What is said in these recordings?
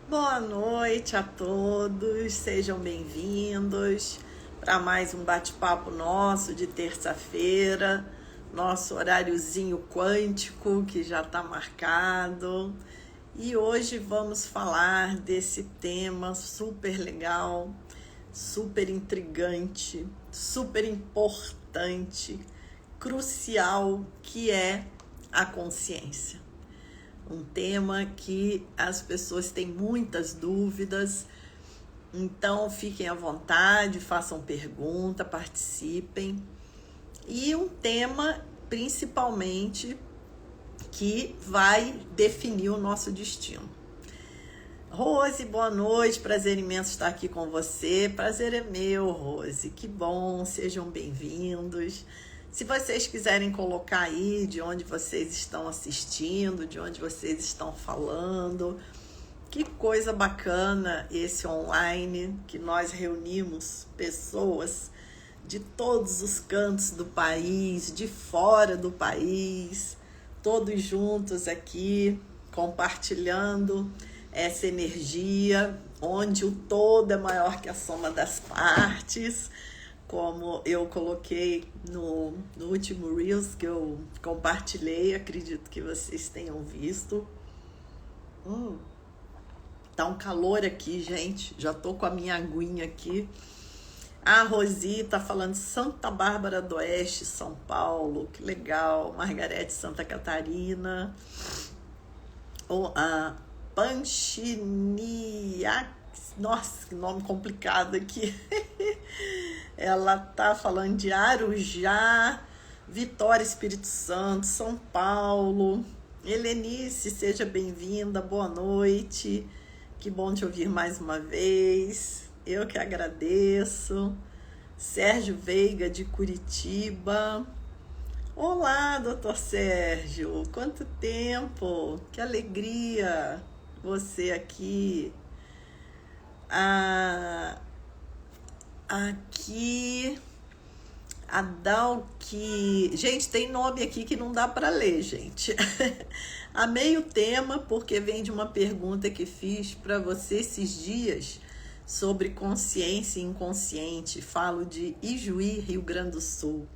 Boa noite a todos, sejam bem-vindos para mais um bate-papo nosso de terça-feira, nosso horáriozinho quântico que já está marcado. E hoje vamos falar desse tema super legal, super intrigante, super importante, crucial, que é a consciência. Um tema que as pessoas têm muitas dúvidas, então fiquem à vontade, façam pergunta, participem. E um tema, principalmente, que vai definir o nosso destino. Rose, boa noite, prazer imenso estar aqui com você. Prazer é meu, Rose, que bom, sejam bem-vindos. Se vocês quiserem colocar aí de onde vocês estão assistindo, de onde vocês estão falando, que coisa bacana esse online, que nós reunimos pessoas de todos os cantos do país, de fora do país, todos juntos aqui, compartilhando essa energia, onde o todo é maior que a soma das partes, como eu coloquei no último Reels que eu compartilhei, acredito que vocês tenham visto. Tá um calor aqui, gente, já tô com a minha aguinha aqui. A Rosi tá falando de Santa Bárbara do Oeste, São Paulo, que legal. Margarete, Santa Catarina. Ou a Panchiniak, nossa, que nome complicado aqui. Ela tá falando de Arujá, Vitória, Espírito Santo, São Paulo. Helenice, seja bem-vinda, boa noite. Que bom te ouvir mais uma vez. Eu que agradeço. Sérgio Veiga, de Curitiba. Olá, doutor Sérgio. Quanto tempo. Que alegria você aqui. Aqui, a Dalki. Gente, tem nome aqui que não dá para ler, gente. Amei o tema porque vem de uma pergunta que fiz para você esses dias sobre consciência e inconsciente. Falo de Ijuí, Rio Grande do Sul.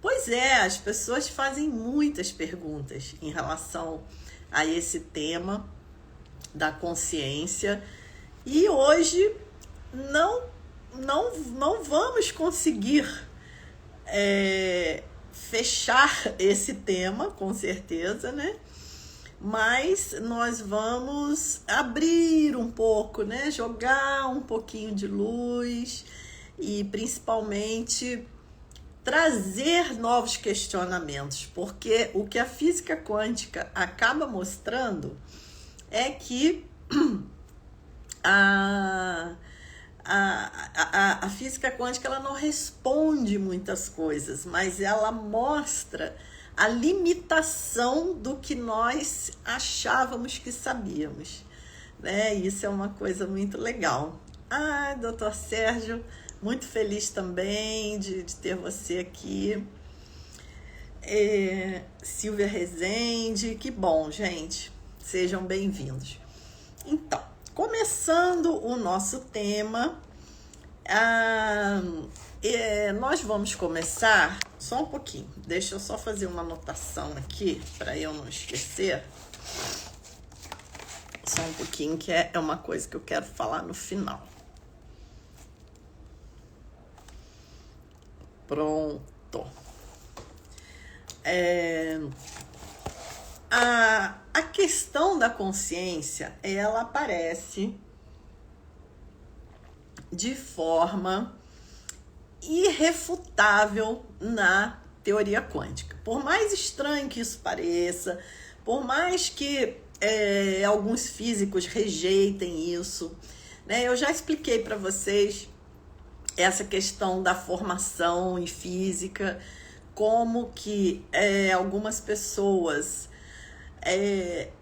Pois é, as pessoas fazem muitas perguntas em relação a esse tema da consciência. E hoje não vamos conseguir fechar esse tema, com certeza, né? Mas nós vamos abrir um pouco, né? Jogar um pouquinho de luz e principalmente trazer novos questionamentos, porque o que a física quântica acaba mostrando é que a física quântica ela não responde muitas coisas, mas ela mostra a limitação do que nós achávamos que sabíamos, né? Isso é uma coisa muito legal. Doutor Sérgio, muito feliz também de ter você aqui. Silvia Rezende, que bom, gente. Sejam bem-vindos. Então, começando o nosso tema, nós vamos começar só um pouquinho. Deixa eu só fazer uma anotação aqui para eu não esquecer. Só um pouquinho, que é uma coisa que eu quero falar no final. Pronto. A questão da consciência, ela aparece de forma irrefutável na teoria quântica. Por mais estranho que isso pareça, por mais que alguns físicos rejeitem isso, né? Eu já expliquei para vocês essa questão da formação em física, como que algumas pessoas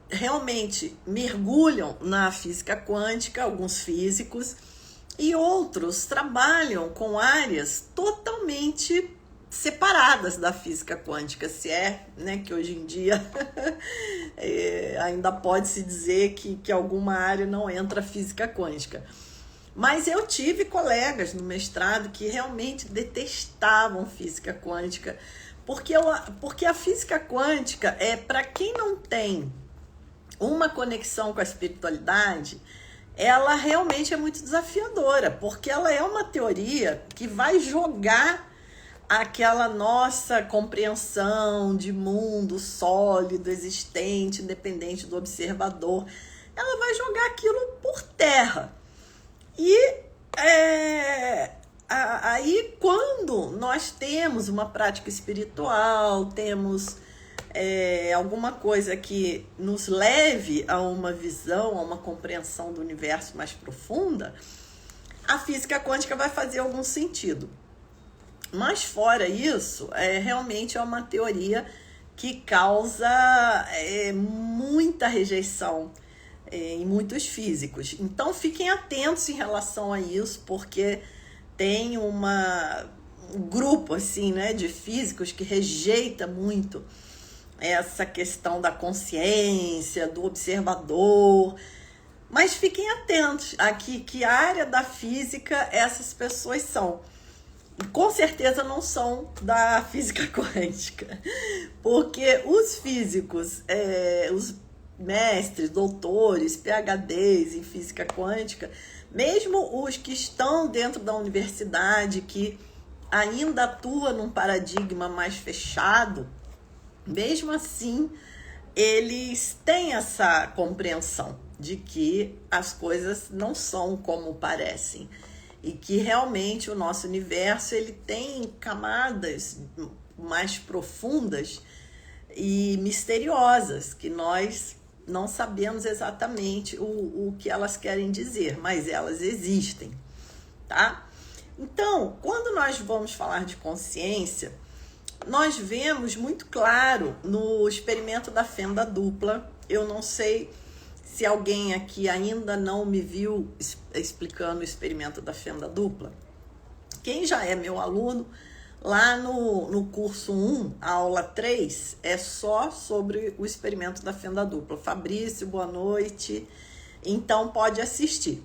realmente mergulham na física quântica, alguns físicos, e outros trabalham com áreas totalmente separadas da física quântica, se é, né, que hoje em dia ainda pode-se dizer que alguma área não entra física quântica. Mas eu tive colegas no mestrado que realmente detestavam física quântica, porque a física quântica para quem não tem uma conexão com a espiritualidade, ela realmente é muito desafiadora, porque ela é uma teoria que vai jogar aquela nossa compreensão de mundo sólido, existente, independente do observador, ela vai jogar aquilo por terra. E aí, quando nós temos uma prática espiritual, temos alguma coisa que nos leve a uma visão, a uma compreensão do universo mais profunda, a física quântica vai fazer algum sentido. Mas fora isso, realmente é uma teoria que causa muita rejeição em muitos físicos. Então fiquem atentos em relação a isso, porque tem um grupo assim, né, de físicos que rejeita muito essa questão da consciência, do observador. Mas fiquem atentos a que área da física essas pessoas são. E com certeza não são da física quântica, porque os físicos, os mestres, doutores, PhDs em física quântica, mesmo os que estão dentro da universidade, que ainda atua num paradigma mais fechado, mesmo assim, eles têm essa compreensão de que as coisas não são como parecem. E que realmente o nosso universo ele tem camadas mais profundas e misteriosas, que nós não sabemos exatamente o que elas querem dizer, mas elas existem, tá? Então, quando nós vamos falar de consciência, nós vemos muito claro no experimento da fenda dupla. Eu não sei se alguém aqui ainda não me viu explicando o experimento da fenda dupla. Quem já é meu aluno, lá no curso 1, a aula 3, é só sobre o experimento da fenda dupla. Fabrício, boa noite. Então pode assistir.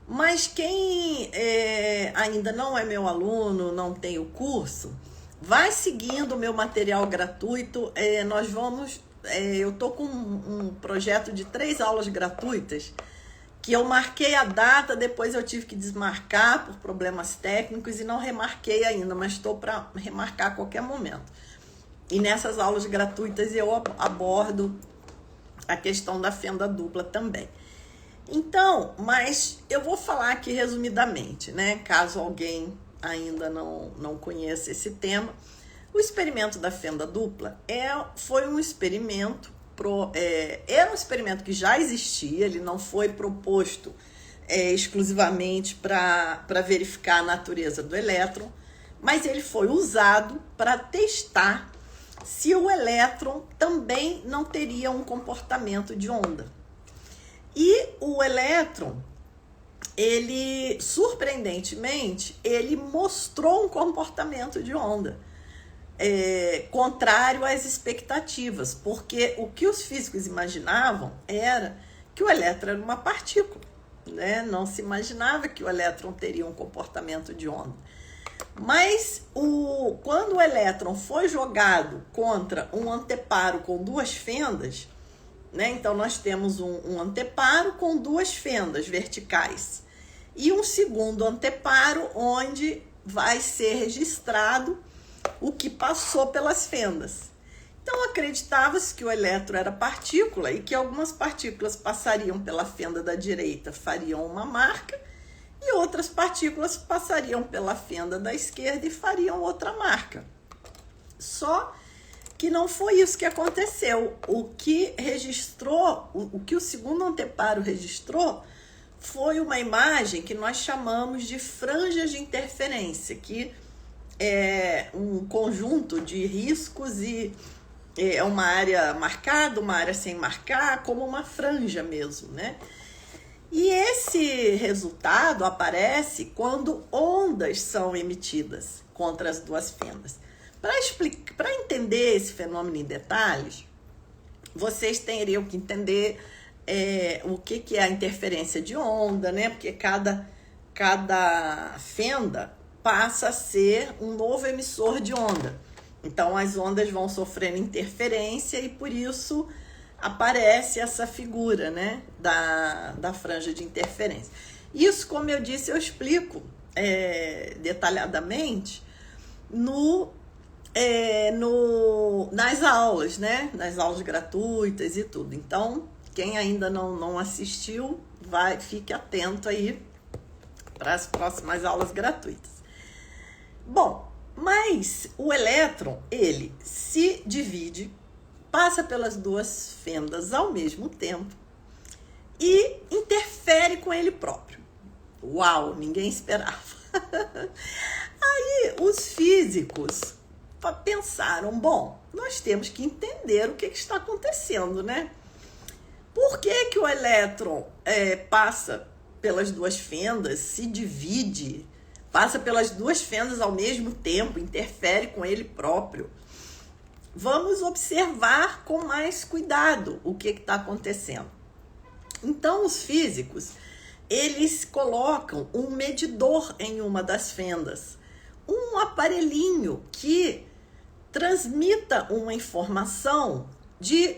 Mas quem ainda não é meu aluno, não tem o curso, vai seguindo o meu material gratuito. Nós vamos... eu tô com um projeto de 3 aulas gratuitas que eu marquei a data, depois eu tive que desmarcar por problemas técnicos e não remarquei ainda, mas estou para remarcar a qualquer momento. E nessas aulas gratuitas eu abordo a questão da fenda dupla também. Então, mas eu vou falar aqui resumidamente, né? Caso alguém ainda não conheça esse tema. O experimento da fenda dupla foi um experimento, era um experimento que já existia, ele não foi proposto exclusivamente para verificar a natureza do elétron, mas ele foi usado para testar se o elétron também não teria um comportamento de onda. E o elétron, ele, surpreendentemente, ele mostrou um comportamento de onda. Contrário às expectativas, porque o que os físicos imaginavam era que o elétron era uma partícula, né? Não se imaginava que o elétron teria um comportamento de onda. Mas quando o elétron foi jogado contra um anteparo com 2 fendas, né? Então nós temos um anteparo com 2 fendas verticais e um segundo anteparo onde vai ser registrado o que passou pelas fendas. Então acreditava-se que o elétron era partícula e que algumas partículas passariam pela fenda da direita, fariam uma marca, e outras partículas passariam pela fenda da esquerda e fariam outra marca. Só que não foi isso que aconteceu. O que registrou, o que o segundo anteparo registrou, foi uma imagem que nós chamamos de franjas de interferência, que é um conjunto de riscos e é uma área marcada, uma área sem marcar, como uma franja mesmo, né? E esse resultado aparece quando ondas são emitidas. contra as duas fendas. Para entender esse fenômeno em detalhes, vocês teriam que entender o que é a interferência de onda, né? Porque cada fenda passa a ser um novo emissor de onda. Então, as ondas vão sofrendo interferência e, por isso, aparece essa figura, né, da franja de interferência. Isso, como eu disse, eu explico detalhadamente nas aulas, né, nas aulas gratuitas e tudo. Então, quem ainda não assistiu, fique atento aí para as próximas aulas gratuitas. Bom, mas o elétron, ele se divide, passa pelas duas fendas ao mesmo tempo e interfere com ele próprio. Uau, ninguém esperava. Aí os físicos pensaram, bom, nós temos que entender o que está acontecendo, né? Por que o elétron passa pelas duas fendas, se divide, passa pelas duas fendas ao mesmo tempo, interfere com ele próprio? Vamos observar com mais cuidado o que está acontecendo. Então, os físicos, eles colocam um medidor em uma das fendas, um aparelhinho que transmita uma informação de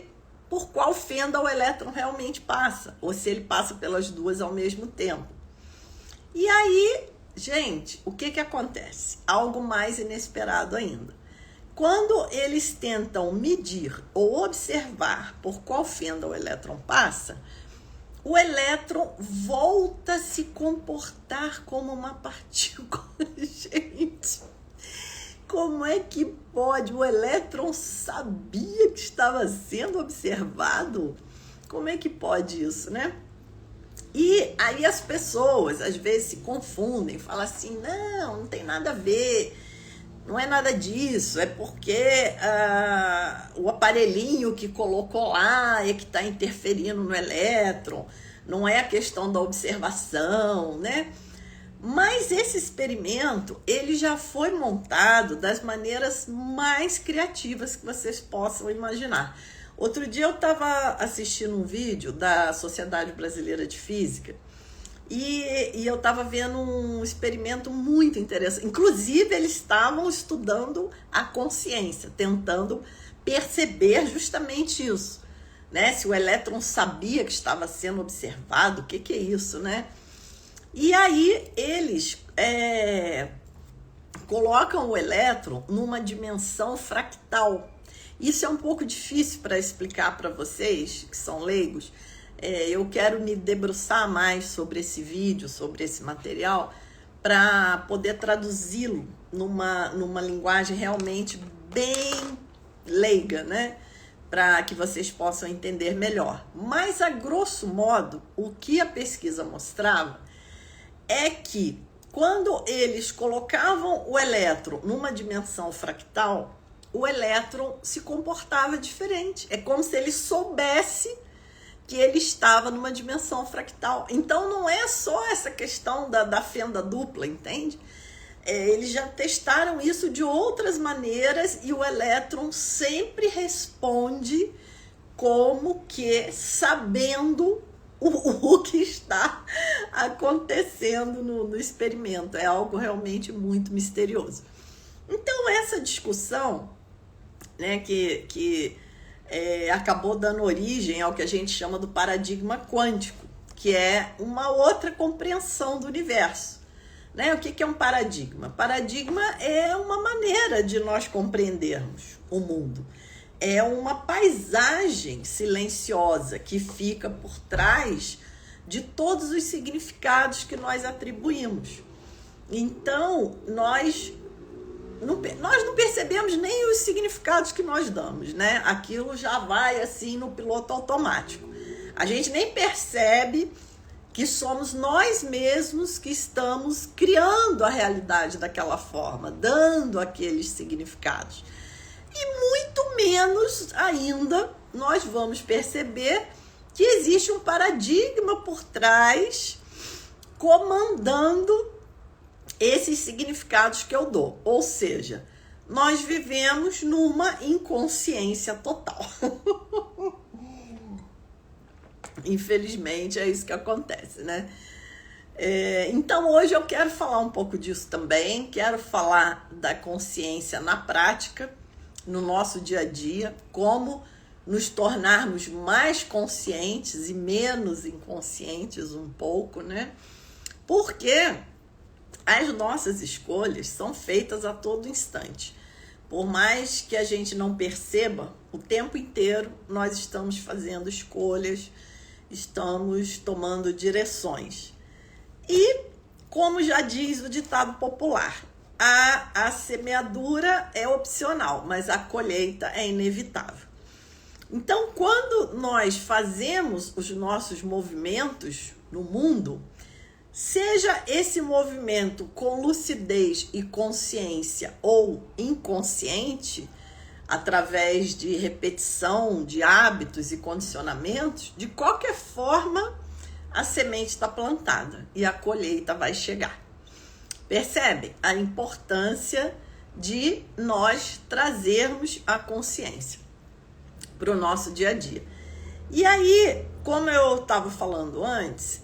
por qual fenda o elétron realmente passa, ou se ele passa pelas duas ao mesmo tempo. E aí, gente, o que acontece? Algo mais inesperado ainda. Quando eles tentam medir ou observar por qual fenda o elétron passa, o elétron volta a se comportar como uma partícula. Gente, como é que pode? O elétron sabia que estava sendo observado? Como é que pode isso, né? E aí as pessoas às vezes se confundem, falam assim, não tem nada a ver, não é nada disso, é porque o aparelhinho que colocou lá é que está interferindo no elétron, não é a questão da observação, né? Mas esse experimento, ele já foi montado das maneiras mais criativas que vocês possam imaginar. Outro dia eu estava assistindo um vídeo da Sociedade Brasileira de Física e eu estava vendo um experimento muito interessante. Inclusive, eles estavam estudando a consciência, tentando perceber justamente isso, né? Se o elétron sabia que estava sendo observado, o que é isso, né? E aí eles colocam o elétron numa dimensão fractal. Isso é um pouco difícil para explicar para vocês, que são leigos. Eu quero me debruçar mais sobre esse vídeo, sobre esse material, para poder traduzi-lo numa linguagem realmente bem leiga, né? Para que vocês possam entender melhor. Mas, a grosso modo, o que a pesquisa mostrava é que quando eles colocavam o elétron numa dimensão fractal, o elétron se comportava diferente. É como se ele soubesse que ele estava numa dimensão fractal. Então, não é só essa questão da fenda dupla, entende? Eles já testaram isso de outras maneiras e o elétron sempre responde como que sabendo o que está acontecendo no experimento. É algo realmente muito misterioso. Então, essa discussão, né, que acabou dando origem ao que a gente chama do paradigma quântico, que é uma outra compreensão do universo. Né? O que é um paradigma? Paradigma é uma maneira de nós compreendermos o mundo. É uma paisagem silenciosa que fica por trás de todos os significados que nós atribuímos. Então, nós não percebemos nem os significados que nós damos, né? Aquilo já vai assim no piloto automático. A gente nem percebe que somos nós mesmos que estamos criando a realidade daquela forma, dando aqueles significados. E muito menos ainda nós vamos perceber que existe um paradigma por trás comandando esses significados que eu dou. Ou seja, nós vivemos numa inconsciência total. Infelizmente, é isso que acontece, né? Então, hoje eu quero falar um pouco disso também. Quero falar da consciência na prática, no nosso dia a dia, como nos tornarmos mais conscientes e menos inconscientes um pouco, né? Porque as nossas escolhas são feitas a todo instante. Por mais que a gente não perceba, o tempo inteiro nós estamos fazendo escolhas, estamos tomando direções. E, como já diz o ditado popular, a semeadura é opcional, mas a colheita é inevitável. Então, quando nós fazemos os nossos movimentos no mundo, seja esse movimento com lucidez e consciência ou inconsciente, através de repetição de hábitos e condicionamentos, de qualquer forma, a semente está plantada e a colheita vai chegar. Percebe a importância de nós trazermos a consciência para o nosso dia a dia. E aí, como eu estava falando antes,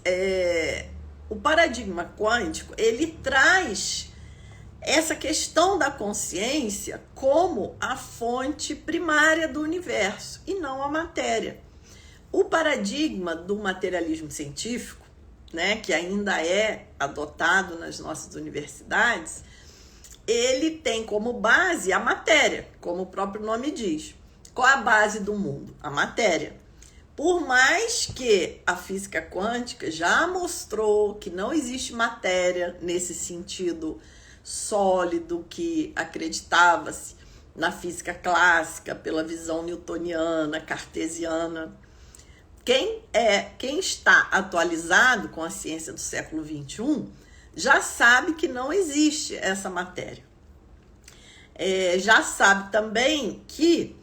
o paradigma quântico, ele traz essa questão da consciência como a fonte primária do universo e não a matéria. O paradigma do materialismo científico, né, que ainda é adotado nas nossas universidades, ele tem como base a matéria, como o próprio nome diz. Qual é a base do mundo? A matéria. Por mais que a física quântica já mostrou que não existe matéria nesse sentido sólido que acreditava-se na física clássica, pela visão newtoniana, cartesiana, quem está atualizado com a ciência do século XXI já sabe que não existe essa matéria. Já sabe também que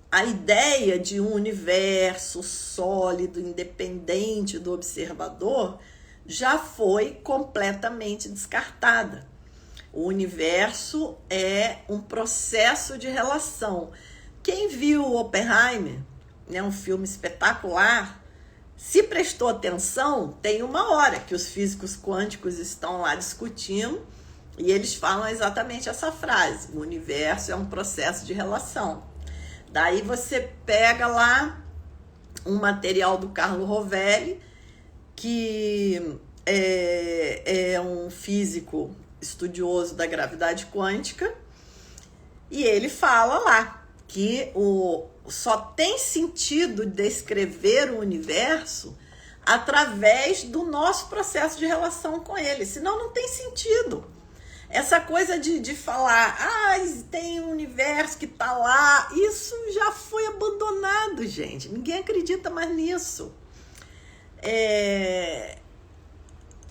a ideia de um universo sólido, independente do observador, já foi completamente descartada. O universo é um processo de relação. Quem viu Oppenheimer, né, um filme espetacular, se prestou atenção, tem uma hora que os físicos quânticos estão lá discutindo e eles falam exatamente essa frase: o universo é um processo de relação. Daí você pega lá um material do Carlo Rovelli, que é um físico estudioso da gravidade quântica, e ele fala lá que só tem sentido descrever o universo através do nosso processo de relação com ele, senão não tem sentido. Essa coisa de falar, tem um universo que tá lá, isso já foi abandonado, gente. Ninguém acredita mais nisso.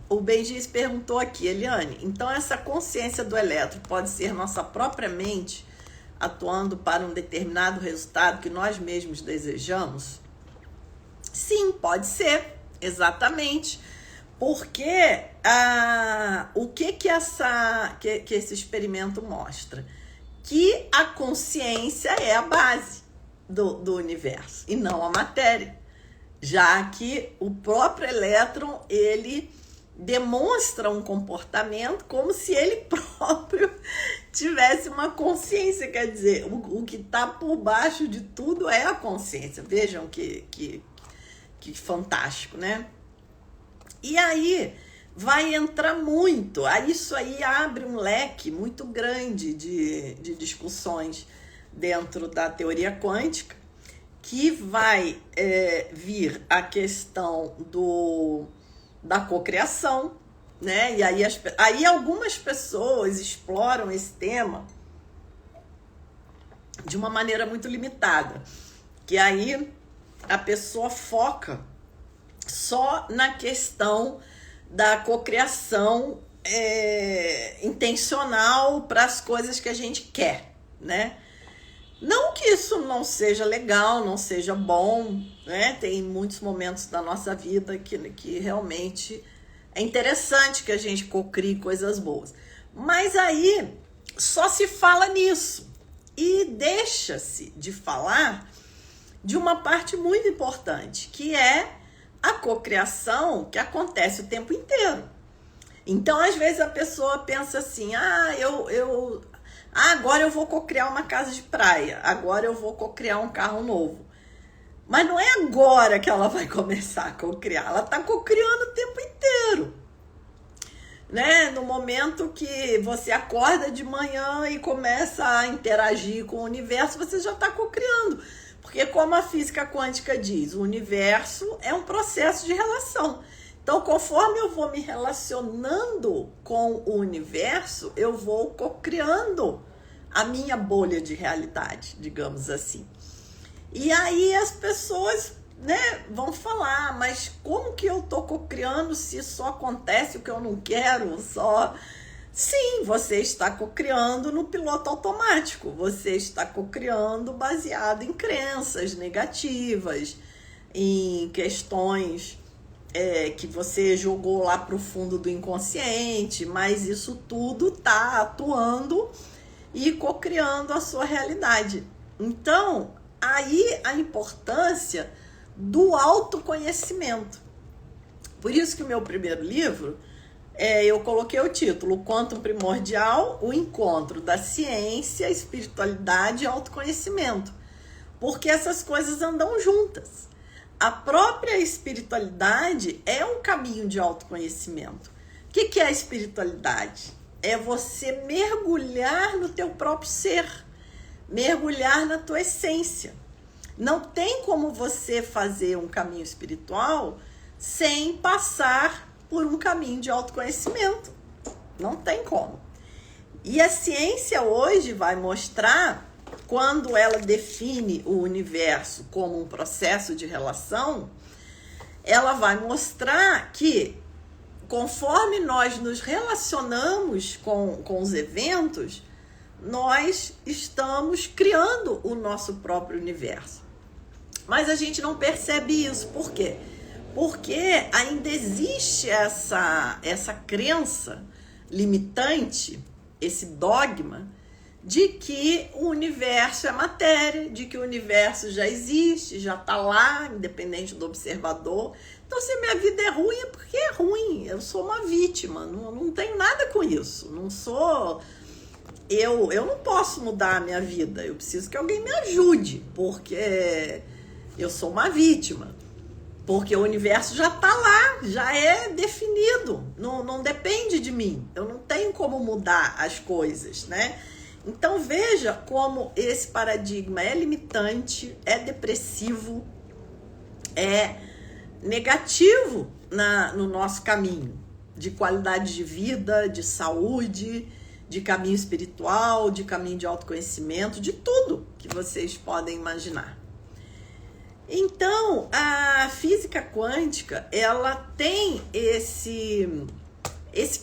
O Benjis perguntou aqui, Eliane, então essa consciência do elétron pode ser nossa própria mente atuando para um determinado resultado que nós mesmos desejamos? Sim, pode ser, exatamente. Porque o que esse experimento mostra? Que a consciência é a base do universo e não a matéria. Já que o próprio elétron, ele demonstra um comportamento como se ele próprio tivesse uma consciência. Quer dizer, o que está por baixo de tudo é a consciência. Vejam que fantástico, né? E aí vai entrar muito, isso aí abre um leque muito grande de discussões dentro da teoria quântica, que vai vir a questão da cocriação, né? E aí algumas pessoas exploram esse tema de uma maneira muito limitada, que aí a pessoa foca só na questão da cocriação intencional para as coisas que a gente quer, né? Não que isso não seja legal, não seja bom, né? Tem muitos momentos da nossa vida que realmente é interessante que a gente cocrie coisas boas. Mas aí só se fala nisso e deixa-se de falar de uma parte muito importante, que é a cocriação que acontece o tempo inteiro. Então, às vezes a pessoa pensa assim, agora eu vou cocriar uma casa de praia, agora eu vou cocriar um carro novo. Mas não é agora que ela vai começar a cocriar, ela está cocriando o tempo inteiro. Né? No momento que você acorda de manhã e começa a interagir com o universo, você já está cocriando. Porque como a física quântica diz, o universo é um processo de relação. Então, conforme eu vou me relacionando com o universo, eu vou cocriando a minha bolha de realidade, digamos assim. E aí as pessoas, né, vão falar, mas como que eu tô cocriando se só acontece o que eu não quero? Sim, você está cocriando no piloto automático, você está cocriando baseado em crenças negativas, em questões que você jogou lá para o fundo do inconsciente, mas isso tudo está atuando e cocriando a sua realidade. Então, aí a importância do autoconhecimento. Por isso que o meu primeiro livro, eu coloquei o título Quantum Primordial, o encontro da ciência, espiritualidade e autoconhecimento. Porque essas coisas andam juntas. A própria espiritualidade é um caminho de autoconhecimento. O que é a espiritualidade? É você mergulhar no teu próprio ser, mergulhar na tua essência. Não tem como você fazer um caminho espiritual sem passar por um caminho de autoconhecimento. Não tem como. E a ciência hoje vai mostrar, quando ela define o universo como um processo de relação, ela vai mostrar que, conforme nós nos relacionamos com os eventos, nós estamos criando o nosso próprio universo. Mas a gente não percebe isso. Por quê? Porque ainda existe essa crença limitante, esse dogma, de que o universo é matéria, de que o universo já existe, já está lá, independente do observador. Então, se minha vida é ruim, é porque é ruim. Eu sou uma vítima, não tenho nada com isso. Não sou... Eu não posso mudar a minha vida, eu preciso que alguém me ajude, porque eu sou uma vítima. Porque o universo já está lá, já é definido, não depende de mim. Eu não tenho como mudar as coisas, né? Então veja como esse paradigma é limitante, é depressivo, é negativo no nosso caminho de qualidade de vida, de saúde, de caminho espiritual, de caminho de autoconhecimento, de tudo que vocês podem imaginar. Então, a física quântica, ela tem esse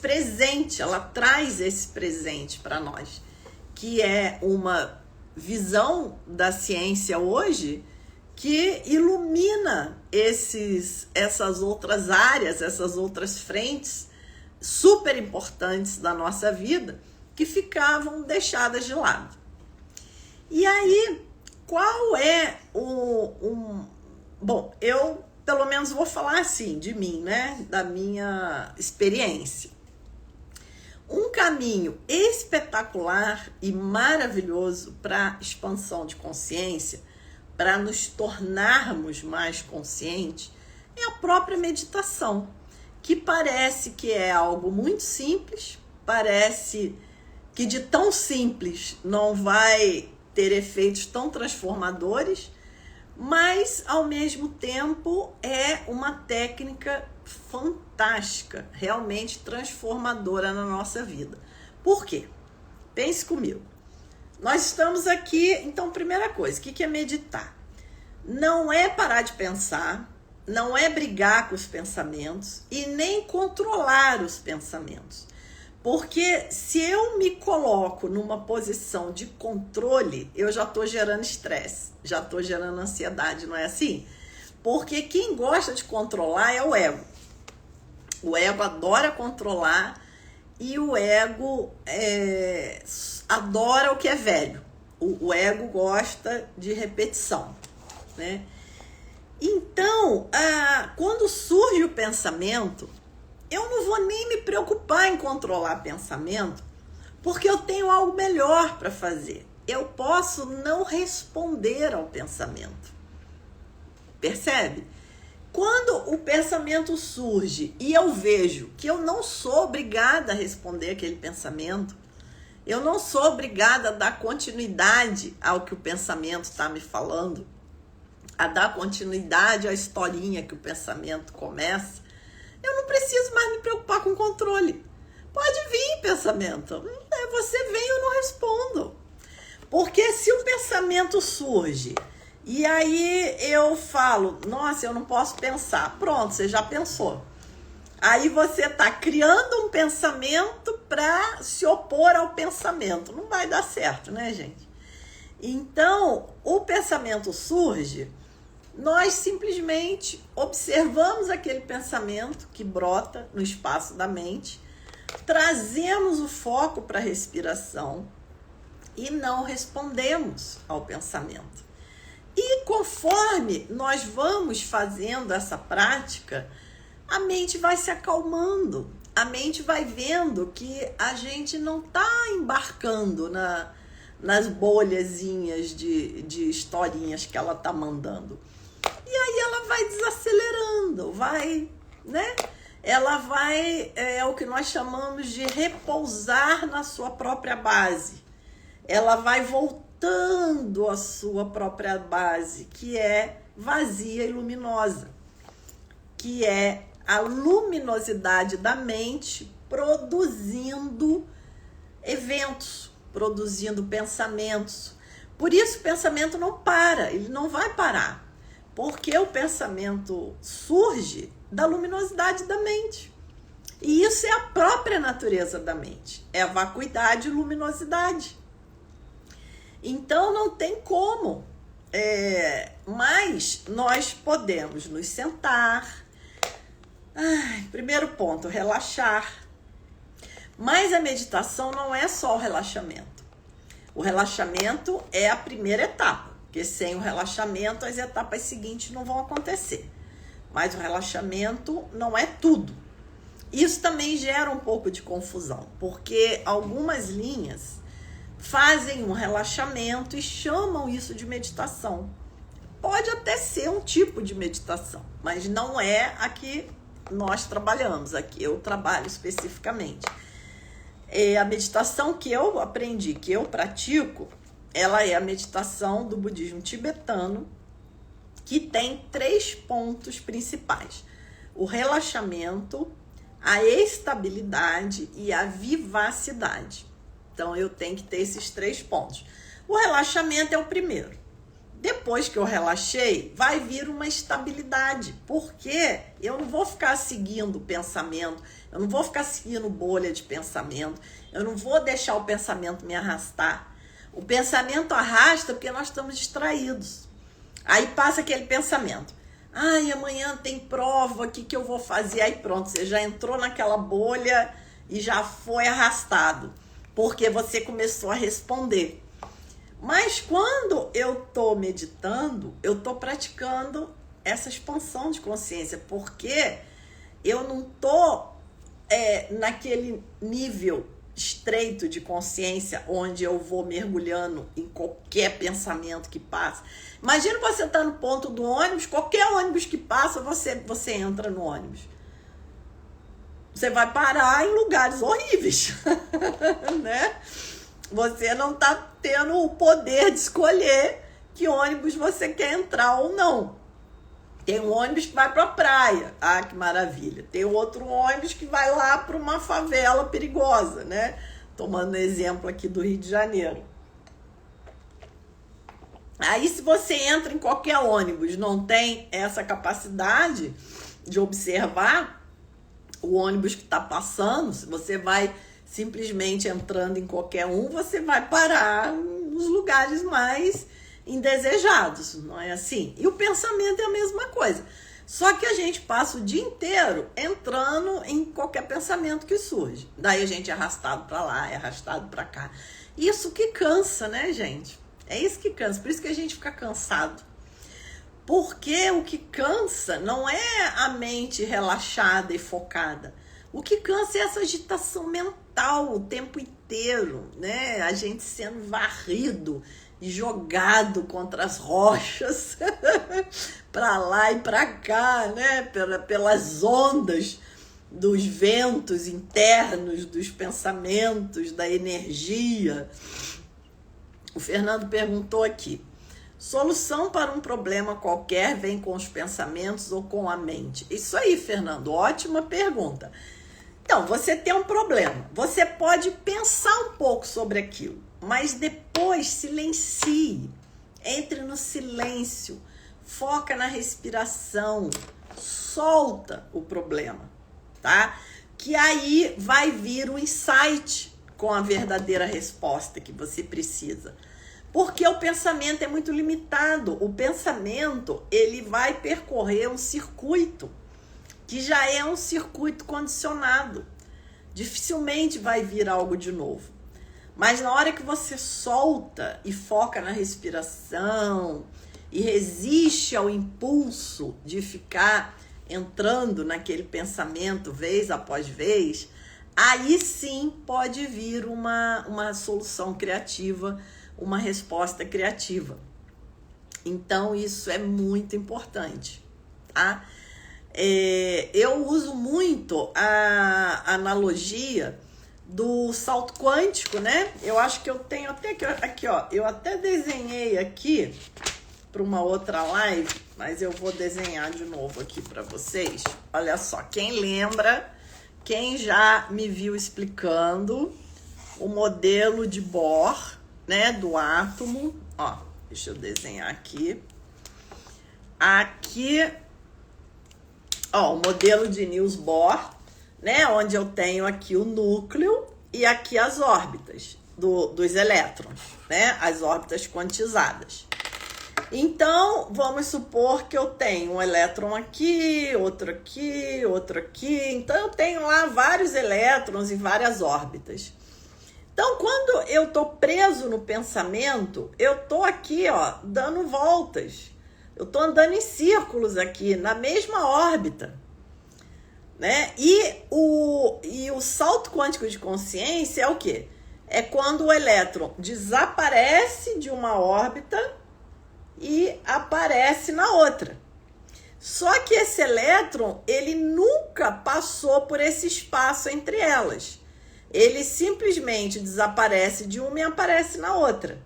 presente, ela traz esse presente para nós, que é uma visão da ciência hoje que ilumina essas outras áreas, essas outras frentes super importantes da nossa vida que ficavam deixadas de lado. E aí, qual é Bom, eu pelo menos vou falar assim de mim, né? Da minha experiência. Um caminho espetacular e maravilhoso para expansão de consciência, para nos tornarmos mais conscientes, é a própria meditação, que parece que é algo muito simples, parece que de tão simples não vai ter efeitos tão transformadores, mas ao mesmo tempo é uma técnica fantástica, realmente transformadora na nossa vida. Por quê? Pense comigo. Nós estamos aqui, então, primeira coisa, o que é meditar? Não é parar de pensar, não é brigar com os pensamentos e nem controlar os pensamentos. Porque se eu me coloco numa posição de controle, eu já estou gerando estresse, já estou gerando ansiedade, não é assim? Porque quem gosta de controlar é o ego. O ego adora controlar e o ego adora o que é velho. O ego gosta de repetição, né? Então, quando surge o pensamento, eu não vou nem me preocupar em controlar pensamento, porque eu tenho algo melhor para fazer. Eu posso não responder ao pensamento. Percebe? Quando o pensamento surge e eu vejo que eu não sou obrigada a responder aquele pensamento, eu não sou obrigada a dar continuidade ao que o pensamento está me falando, a dar continuidade à historinha que o pensamento começa, eu não preciso mais me preocupar com controle. Pode vir, pensamento. Você vem, eu não respondo. Porque se o pensamento surge e aí eu falo, nossa, eu não posso pensar. Pronto, você já pensou. Aí você está criando um pensamento para se opor ao pensamento. Não vai dar certo, né, gente? Então, o pensamento surge, nós simplesmente observamos aquele pensamento que brota no espaço da mente, trazemos o foco para a respiração e não respondemos ao pensamento. E conforme nós vamos fazendo essa prática, a mente vai se acalmando, a mente vai vendo que a gente não está embarcando nas bolhazinhas de historinhas que ela está mandando. E aí ela vai desacelerando, vai, né? Ela vai, é o que nós chamamos de repousar na sua própria base. Ela vai voltando à sua própria base, que é vazia e luminosa, que é a luminosidade da mente produzindo eventos, produzindo pensamentos. Por isso o pensamento não para, ele não vai parar, porque o pensamento surge da luminosidade da mente. E isso é a própria natureza da mente, é a vacuidade e luminosidade. Então não tem como, mas nós podemos nos sentar. Primeiro ponto, relaxar. Mas a meditação não é só o relaxamento. O relaxamento é a primeira etapa, porque sem o relaxamento as etapas seguintes não vão acontecer. Mas o relaxamento não é tudo. Isso também gera um pouco de confusão, porque algumas linhas fazem um relaxamento e chamam isso de meditação. Pode até ser um tipo de meditação, mas não é a que nós trabalhamos, aqui eu trabalho especificamente. A meditação que eu aprendi, que eu pratico, ela é a meditação do budismo tibetano, que tem 3 pontos principais: o relaxamento, a estabilidade e a vivacidade. Então eu tenho que ter esses 3 pontos. O relaxamento é o primeiro. Depois que eu relaxei, vai vir uma estabilidade, porque eu não vou ficar seguindo o pensamento, eu não vou ficar seguindo bolha de pensamento, eu não vou deixar o pensamento me arrastar. O pensamento arrasta porque nós estamos distraídos. Aí passa aquele pensamento, amanhã tem prova, o que eu vou fazer? Aí pronto, você já entrou naquela bolha e já foi arrastado, porque você começou a responder. Mas quando eu estou meditando, eu estou praticando essa expansão de consciência, porque eu não estou naquele nível estreito de consciência onde eu vou mergulhando em qualquer pensamento que passa. Imagina você estar no ponto do ônibus, qualquer ônibus que passa, você entra no ônibus. Você vai parar em lugares horríveis, né? Você não está tendo o poder de escolher que ônibus você quer entrar ou não. Tem um ônibus que vai para a praia. Que maravilha. Tem outro ônibus que vai lá para uma favela perigosa, né? Tomando exemplo aqui do Rio de Janeiro. Aí, se você entra em qualquer ônibus, não tem essa capacidade de observar o ônibus que está passando, se você vai simplesmente entrando em qualquer um, você vai parar nos lugares mais indesejados, não é assim? E o pensamento é a mesma coisa. Só que a gente passa o dia inteiro entrando em qualquer pensamento que surge. Daí a gente é arrastado para lá, é arrastado para cá. Isso que cansa, né, gente? É isso que cansa. Por isso que a gente fica cansado. Porque o que cansa não é a mente relaxada e focada. O que cansa é essa agitação mental o tempo inteiro, né? A gente sendo varrido e jogado contra as rochas, para lá e para cá, né? Pelas ondas dos ventos internos, dos pensamentos, da energia. O Fernando perguntou aqui: solução para um problema qualquer vem com os pensamentos ou com a mente? Isso aí, Fernando, ótima pergunta. Então, você tem um problema, você pode pensar um pouco sobre aquilo, mas depois silencie, entre no silêncio, foca na respiração, solta o problema, tá? Que aí vai vir o insight com a verdadeira resposta que você precisa. Porque o pensamento é muito limitado. O pensamento, ele vai percorrer um circuito que já é um circuito condicionado. Dificilmente vai vir algo de novo. Mas na hora que você solta e foca na respiração e resiste ao impulso de ficar entrando naquele pensamento vez após vez, aí sim pode vir uma solução criativa, uma resposta criativa. Então, isso é muito importante, tá? Eu uso muito a analogia do salto quântico, né? Eu acho que eu tenho até aqui, ó. Eu até desenhei aqui para uma outra live, mas eu vou desenhar de novo aqui para vocês. Olha só, quem lembra, quem já me viu explicando o modelo de Bohr, né, do átomo, ó, deixa eu desenhar aqui. Aqui, ó, o modelo de Niels Bohr, né, onde eu tenho aqui o núcleo e aqui as órbitas dos elétrons, né, as órbitas quantizadas. Então, vamos supor que eu tenho um elétron aqui, outro aqui, outro aqui. Então, eu tenho lá vários elétrons e várias órbitas. Então, quando eu tô preso no pensamento, eu tô aqui, ó, dando voltas. Eu tô andando em círculos aqui, na mesma órbita, né? E o salto quântico de consciência é o quê? É quando o elétron desaparece de uma órbita e aparece na outra. Só que esse elétron, ele nunca passou por esse espaço entre elas. Ele simplesmente desaparece de uma e aparece na outra.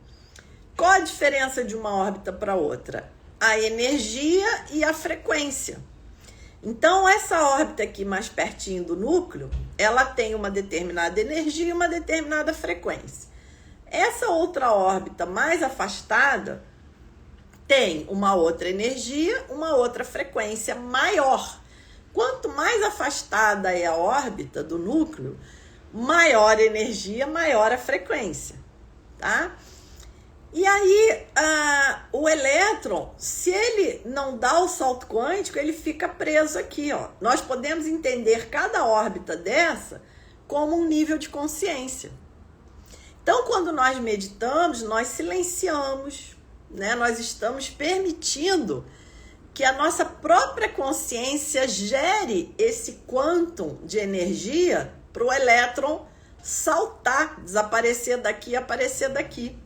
Qual a diferença de uma órbita para outra? A energia e a frequência. Então, essa órbita aqui mais pertinho do núcleo, ela tem uma determinada energia e uma determinada frequência. Essa outra órbita mais afastada tem uma outra energia, uma outra frequência maior. Quanto mais afastada é a órbita do núcleo, maior a energia, maior a frequência, tá? E aí, o elétron, se ele não dá o salto quântico, ele fica preso aqui, ó. Nós podemos entender cada órbita dessa como um nível de consciência. Então, quando nós meditamos, nós silenciamos, né? Nós estamos permitindo que a nossa própria consciência gere esse quantum de energia para o elétron saltar, desaparecer daqui e aparecer daqui.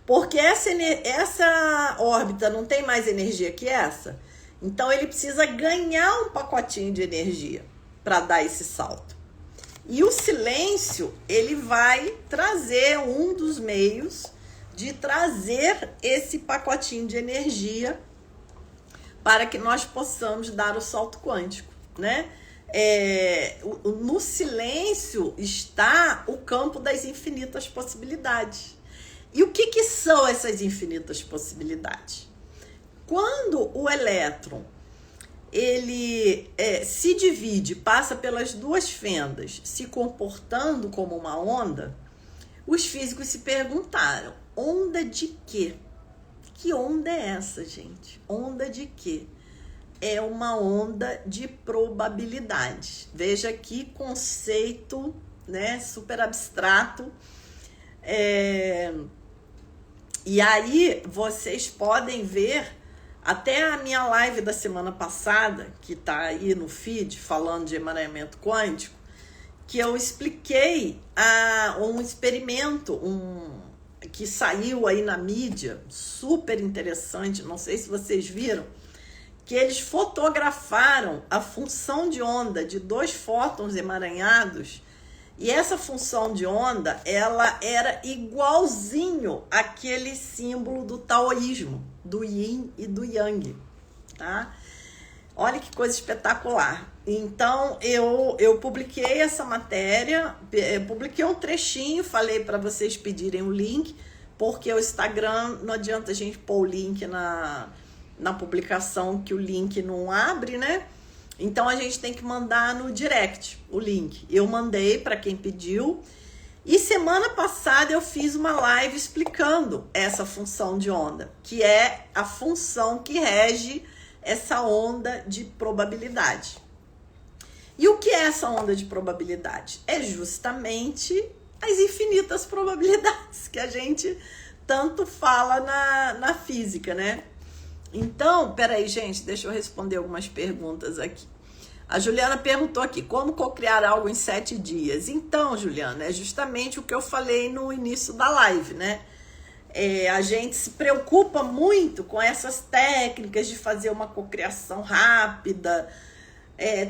Porque essa órbita não tem mais energia que essa, então ele precisa ganhar um pacotinho de energia para dar esse salto. E o silêncio, ele vai trazer um dos meios de trazer esse pacotinho de energia para que nós possamos dar o salto quântico, né? No silêncio está o campo das infinitas possibilidades. E o que são essas infinitas possibilidades? Quando o elétron ele se divide, passa pelas duas fendas, se comportando como uma onda, os físicos se perguntaram, onda de quê? Que onda é essa, gente? Onda de quê? é uma onda de probabilidades. Veja que conceito, né, super abstrato. E aí vocês podem ver até a minha live da semana passada, que está aí no feed, falando de emaranhamento quântico, que eu expliquei um experimento que saiu aí na mídia, super interessante, não sei se vocês viram, que eles fotografaram a função de onda de 2 fótons emaranhados, e essa função de onda, ela era igualzinho àquele símbolo do taoísmo, do yin e do yang, tá? Olha que coisa espetacular. Então, eu publiquei essa matéria, publiquei um trechinho, falei para vocês pedirem o link, porque o Instagram, não adianta a gente pôr o link na publicação, que o link não abre, né? Então, a gente tem que mandar no direct o link. Eu mandei para quem pediu. E semana passada eu fiz uma live explicando essa função de onda, que é a função que rege essa onda de probabilidade. E o que é essa onda de probabilidade? É justamente as infinitas probabilidades que a gente tanto fala na física, né? Então, peraí, gente, deixa eu responder algumas perguntas aqui. A Juliana perguntou aqui, como cocriar algo em 7 dias? Então, Juliana, é justamente o que eu falei no início da live, né? A gente se preocupa muito com essas técnicas de fazer uma cocriação rápida,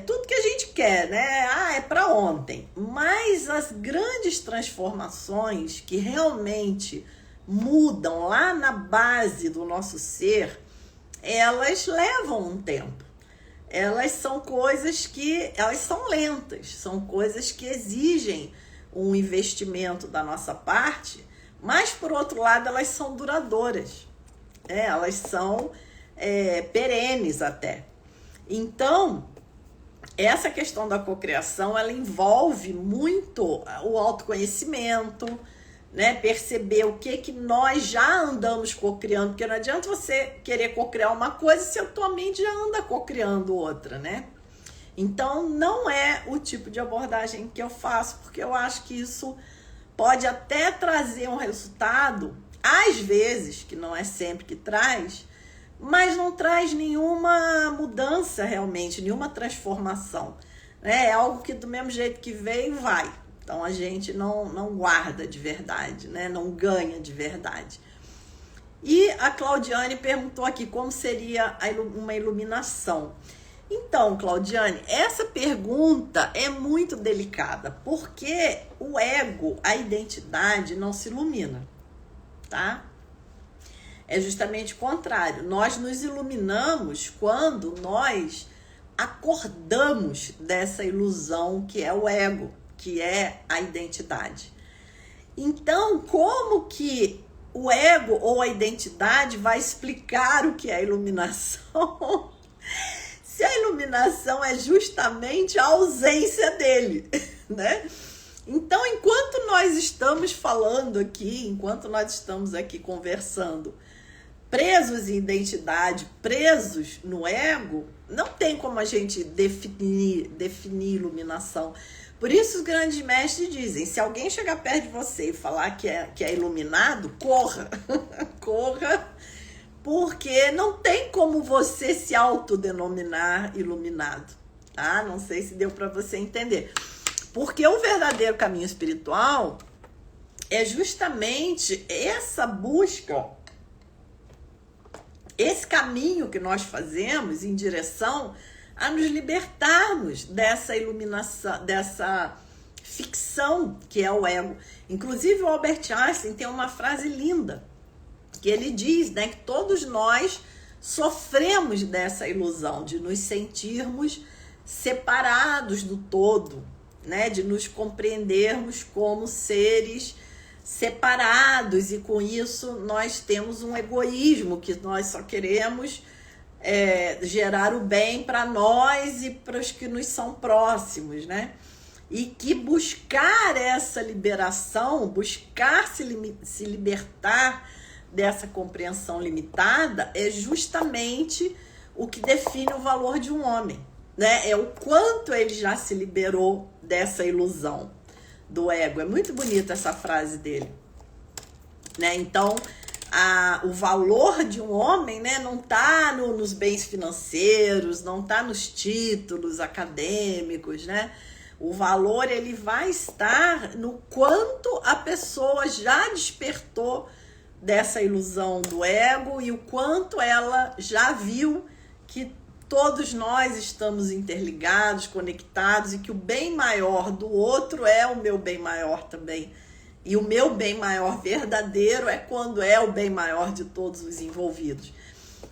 tudo que a gente quer, né? É para ontem. Mas as grandes transformações que realmente mudam lá na base do nosso ser, elas levam um tempo. Elas são coisas que, elas são lentas, são coisas que exigem um investimento da nossa parte, mas, por outro lado, elas são duradouras, elas são perenes até. Então, essa questão da cocriação, ela envolve muito o autoconhecimento, né? Perceber o que nós já andamos cocriando, porque não adianta você querer cocriar uma coisa se a tua mente já anda cocriando outra, né? Então, não é o tipo de abordagem que eu faço, porque eu acho que isso pode até trazer um resultado, às vezes, que não é sempre que traz, mas não traz nenhuma mudança realmente, nenhuma transformação, né? É algo que do mesmo jeito que veio, vai. Então, a gente não guarda de verdade, né? Não ganha de verdade. E a Claudiane perguntou aqui como seria uma iluminação. Então, Claudiane, essa pergunta é muito delicada, porque o ego, a identidade, não se ilumina, tá? É justamente o contrário. Nós nos iluminamos quando nós acordamos dessa ilusão que é o ego, que é a identidade. Então, como que o ego ou a identidade vai explicar o que é a iluminação? Se a iluminação é justamente a ausência dele, né? Então, enquanto nós estamos falando aqui, enquanto nós estamos aqui conversando, presos em identidade, presos no ego, não tem como a gente definir iluminação. Por isso os grandes mestres dizem, se alguém chegar perto de você e falar que é iluminado, corra, corra, porque não tem como você se autodenominar iluminado, tá? Não sei se deu para você entender. Porque o verdadeiro caminho espiritual é justamente essa busca, esse caminho que nós fazemos em direção a nos libertarmos dessa iluminação, dessa ficção que é o ego. Inclusive o Albert Einstein tem uma frase linda, que ele diz, né, que todos nós sofremos dessa ilusão de nos sentirmos separados do todo, né, de nos compreendermos como seres separados, e com isso nós temos um egoísmo, que nós só queremos gerar o bem para nós e para os que nos são próximos, né? E que buscar essa liberação, buscar se libertar dessa compreensão limitada é justamente o que define o valor de um homem, né? É o quanto ele já se liberou dessa ilusão do ego. É muito bonita essa frase dele, né? Então, o valor de um homem, né, não está nos bens financeiros, não está nos títulos acadêmicos, né? O valor ele vai estar no quanto a pessoa já despertou dessa ilusão do ego e o quanto ela já viu que todos nós estamos interligados, conectados, e que o bem maior do outro é o meu bem maior também. E o meu bem maior verdadeiro é quando é o bem maior de todos os envolvidos.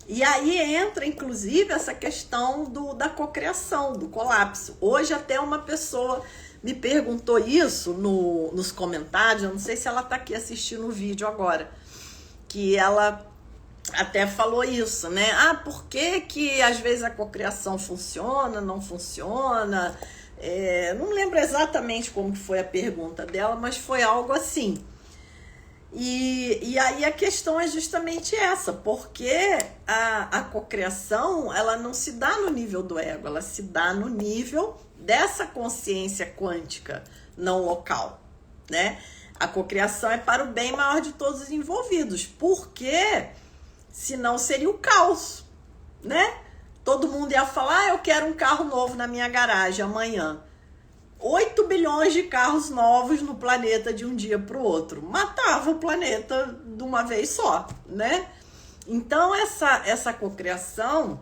E aí entra, inclusive, essa questão da cocriação, do colapso. Hoje até uma pessoa me perguntou isso nos comentários, eu não sei se ela está aqui assistindo o vídeo agora, que ela até falou isso, né? Por que às vezes a cocriação funciona, não funciona? Não lembro exatamente como que foi a pergunta dela, mas foi algo assim. E aí a questão é justamente essa, porque a cocriação, ela não se dá no nível do ego, ela se dá no nível dessa consciência quântica não local, né? A cocriação é para o bem maior de todos os envolvidos, porque senão seria o caos, né? Todo mundo ia falar, eu quero um carro novo na minha garagem amanhã. 8 bilhões de carros novos no planeta de um dia para o outro. Matava o planeta de uma vez só, né? Então, essa cocriação,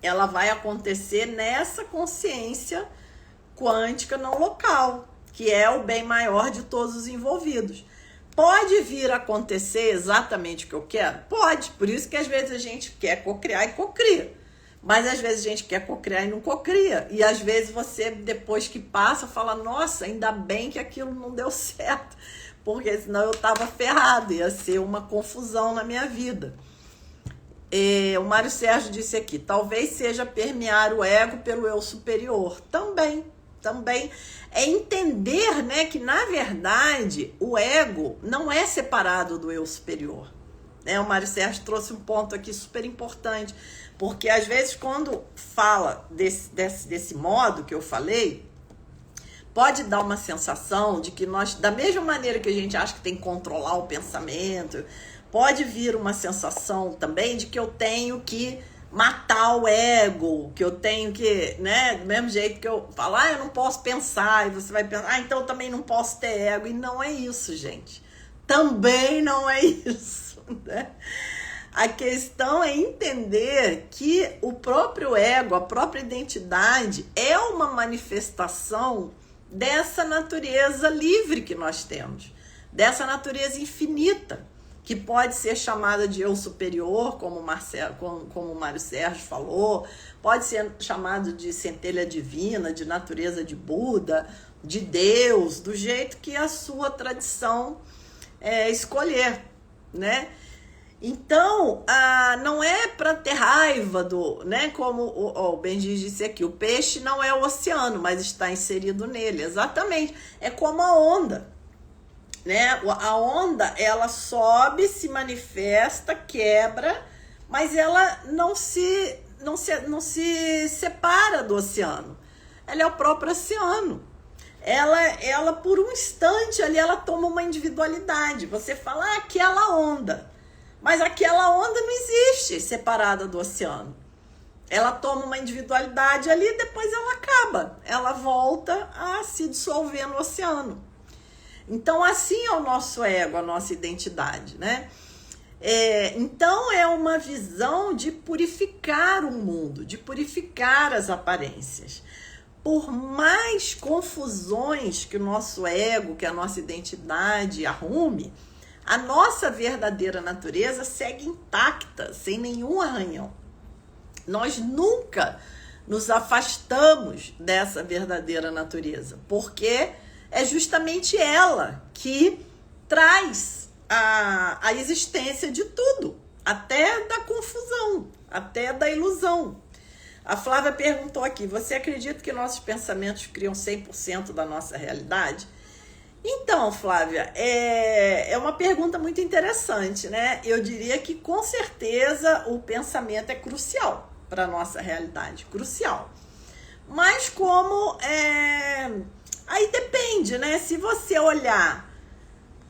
ela vai acontecer nessa consciência quântica não local, que é o bem maior de todos os envolvidos. Pode vir a acontecer exatamente o que eu quero? Pode. Por isso que às vezes a gente quer cocriar e cocria. Mas às vezes a gente quer cocriar e não cocria. E às vezes você, depois que passa, fala, nossa, ainda bem que aquilo não deu certo. Porque senão eu estava ferrado, ia ser uma confusão na minha vida. O Mário Sérgio disse aqui, talvez seja permear o ego pelo eu superior. Também é entender, né, que na verdade o ego não é separado do eu superior. O Mário Sérgio trouxe um ponto aqui super importante, porque às vezes quando fala desse modo que eu falei, pode dar uma sensação de que nós, da mesma maneira que a gente acha que tem que controlar o pensamento, pode vir uma sensação também de que eu tenho que matar o ego, que eu tenho que, né, do mesmo jeito que eu falo, eu não posso pensar, e você vai pensar, então eu também não posso ter ego, e não é isso, gente. Também não é isso, né? A questão é entender que o próprio ego, a própria identidade, é uma manifestação dessa natureza livre que nós temos, dessa natureza infinita, que pode ser chamada de eu superior, como o Mário Sérgio falou, pode ser chamado de centelha divina, de natureza de Buda, de Deus, do jeito que a sua tradição escolher, né? Então, não é para ter raiva né? Como o Benji disse aqui, o peixe não é o oceano, mas está inserido nele. Exatamente. É como a onda, né? A onda, ela sobe, se manifesta, quebra, mas ela não se separa do oceano. Ela é o próprio oceano. Ela por um instante ali, ela toma uma individualidade. Você fala, aquela onda. Mas aquela onda não existe separada do oceano. Ela toma uma individualidade ali e depois ela acaba. Ela volta a se dissolver no oceano. Então, assim é o nosso ego, a nossa identidade, né? Então, é uma visão de purificar o mundo, de purificar as aparências. Por mais confusões que o nosso ego, que a nossa identidade arrume, a nossa verdadeira natureza segue intacta, sem nenhum arranhão. Nós nunca nos afastamos dessa verdadeira natureza, porque é justamente ela que traz a existência de tudo, até da confusão, até da ilusão. A Flávia perguntou aqui, você acredita que nossos pensamentos criam 100% da nossa realidade? Então, Flávia, é uma pergunta muito interessante, né? Eu diria que, com certeza, o pensamento é crucial, para a nossa realidade, crucial. Mas como aí depende, né? Se você olhar,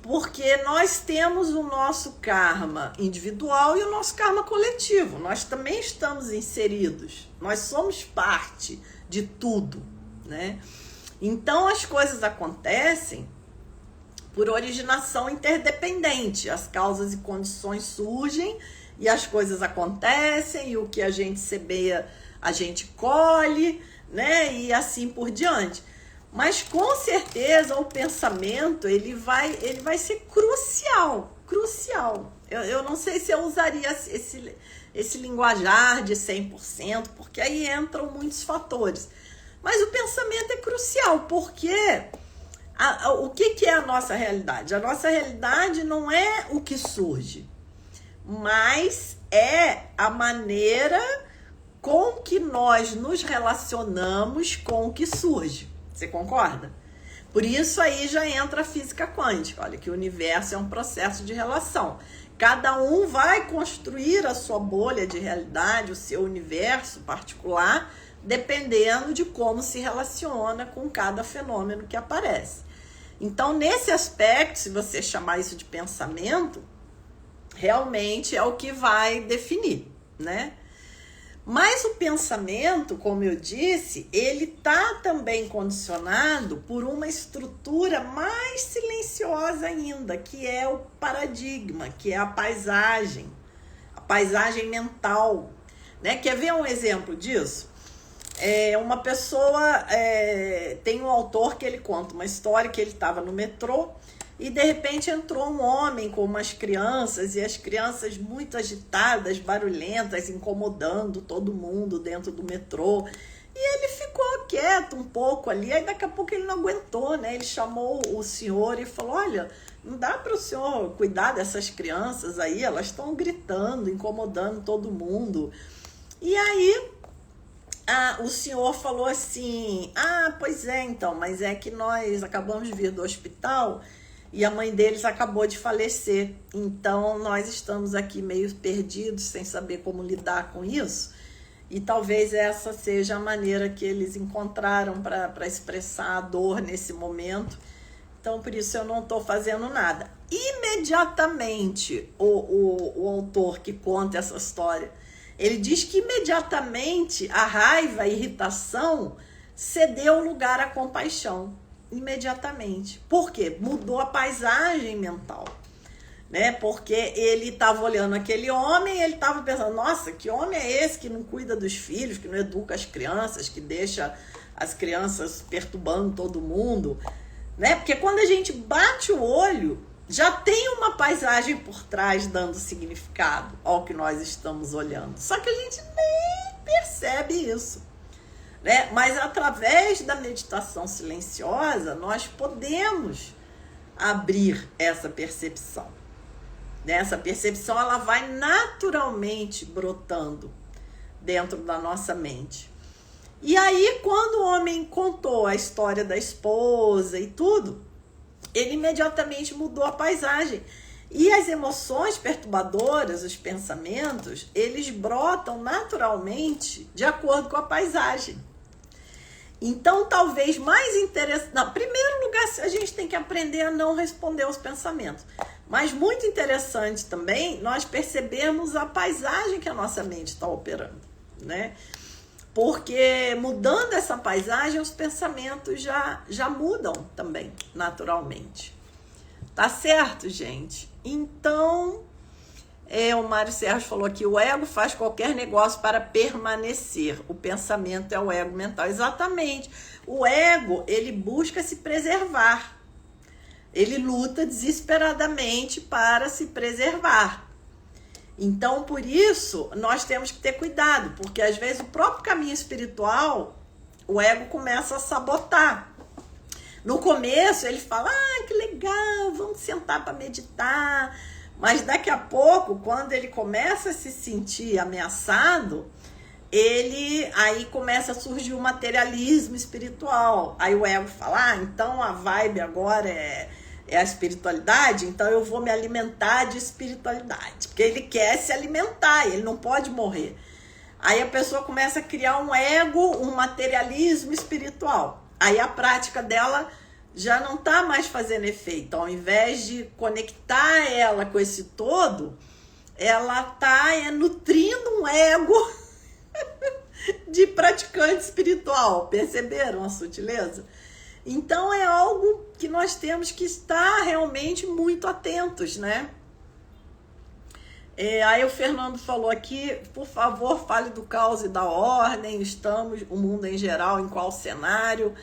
porque nós temos o nosso karma individual e o nosso karma coletivo. Nós também estamos inseridos. Nós somos parte de tudo, né? Então as coisas acontecem por originação interdependente. As causas e condições surgem e as coisas acontecem, e o que a gente semeia, a gente colhe, né? E assim por diante. Mas com certeza o pensamento ele vai ser crucial. Eu não sei se eu usaria esse linguajar de 100%, porque aí entram muitos fatores. Mas o pensamento é crucial, porque o que é a nossa realidade? A nossa realidade não é o que surge, mas é a maneira com que nós nos relacionamos com o que surge. Você concorda? Por isso aí já entra a física quântica. Olha que o universo é um processo de relação. Cada um vai construir a sua bolha de realidade, o seu universo particular, dependendo de como se relaciona com cada fenômeno que aparece. Então, nesse aspecto, se você chamar isso de pensamento, realmente é o que vai definir, né? Mas o pensamento, como eu disse, ele está também condicionado por uma estrutura mais silenciosa ainda, que é o paradigma, que é a paisagem mental, né? Quer ver um exemplo disso? Uma pessoa, tem um autor que ele conta uma história que ele estava no metrô e de repente entrou um homem com umas crianças, e as crianças muito agitadas, barulhentas, incomodando todo mundo dentro do metrô. E ele ficou quieto um pouco ali, aí daqui a pouco ele não aguentou, né? Ele chamou o senhor e falou: olha, não dá para o senhor cuidar dessas crianças aí, elas estão gritando, incomodando todo mundo. E aí o senhor falou assim: pois é, então, mas é que nós acabamos de vir do hospital e a mãe deles acabou de falecer, então nós estamos aqui meio perdidos, sem saber como lidar com isso, e talvez essa seja a maneira que eles encontraram para expressar a dor nesse momento, então por isso eu não estou fazendo nada. Imediatamente, o autor que conta essa história, ele diz que imediatamente a raiva, a irritação cedeu lugar à compaixão. Imediatamente. Por quê? Mudou a paisagem mental, né? Porque ele estava olhando aquele homem e ele estava pensando: nossa, que homem é esse que não cuida dos filhos, que não educa as crianças, que deixa as crianças perturbando todo mundo, né? Porque quando a gente bate o olho, já tem uma paisagem por trás dando significado ao que nós estamos olhando. Só que a gente nem percebe isso, né? Mas através da meditação silenciosa, nós podemos abrir essa percepção. Essa percepção ela vai naturalmente brotando dentro da nossa mente. E aí, quando o homem contou a história da esposa e tudo, ele imediatamente mudou a paisagem. E as emoções perturbadoras, os pensamentos, eles brotam naturalmente de acordo com a paisagem. Então, talvez mais interessante... Não, em primeiro lugar, a gente tem que aprender a não responder aos pensamentos. Mas muito interessante também nós percebemos a paisagem que a nossa mente está operando, né? Porque mudando essa paisagem, os pensamentos já mudam também, naturalmente. Tá certo, gente? Então... o Mário Sérgio falou aqui: o ego faz qualquer negócio para permanecer. O pensamento é o ego mental. Exatamente. O ego, ele busca se preservar. Ele luta desesperadamente para se preservar. Então, por isso, nós temos que ter cuidado, porque às vezes o próprio caminho espiritual, o ego começa a sabotar. No começo, ele fala: que legal, vamos sentar para meditar. Mas daqui a pouco, quando ele começa a se sentir ameaçado, aí começa a surgir o materialismo espiritual. Aí o ego fala: então a vibe agora é a espiritualidade, então eu vou me alimentar de espiritualidade. Porque ele quer se alimentar, ele não pode morrer. Aí a pessoa começa a criar um ego, um materialismo espiritual. Aí a prática dela já não está mais fazendo efeito. Ao invés de conectar ela com esse todo, ela está nutrindo um ego de praticante espiritual. Perceberam a sutileza? Então é algo que nós temos que estar realmente muito atentos, né? Aí o Fernando falou aqui, por favor, fale do caos e da ordem, estamos, o mundo em geral, em qual cenário?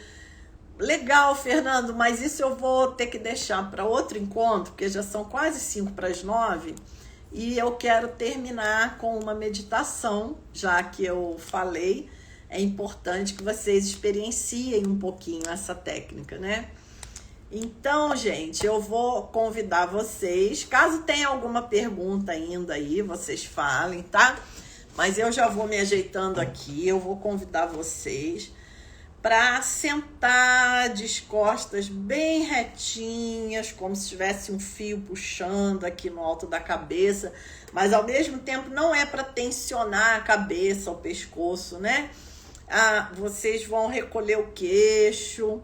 Legal, Fernando, mas isso eu vou ter que deixar para outro encontro, porque já são quase 8:55, e eu quero terminar com uma meditação, já que eu falei, é importante que vocês experienciem um pouquinho essa técnica, né? Então, gente, eu vou convidar vocês, caso tenha alguma pergunta ainda aí, vocês falem, tá? Mas eu já vou me ajeitando aqui, eu vou convidar vocês para sentar de costas bem retinhas, como se tivesse um fio puxando aqui no alto da cabeça, mas ao mesmo tempo não é para tensionar a cabeça, o pescoço, né? Vocês vão recolher o queixo,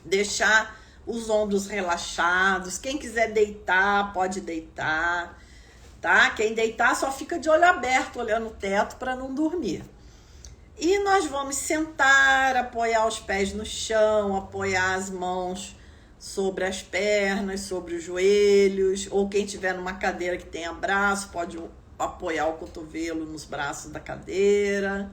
deixar os ombros relaxados. Quem quiser deitar, pode deitar, tá? Quem deitar só fica de olho aberto, olhando o teto para não dormir. E nós vamos sentar, apoiar os pés no chão, apoiar as mãos sobre as pernas, sobre os joelhos, ou quem tiver numa cadeira que tenha braço, pode apoiar o cotovelo nos braços da cadeira.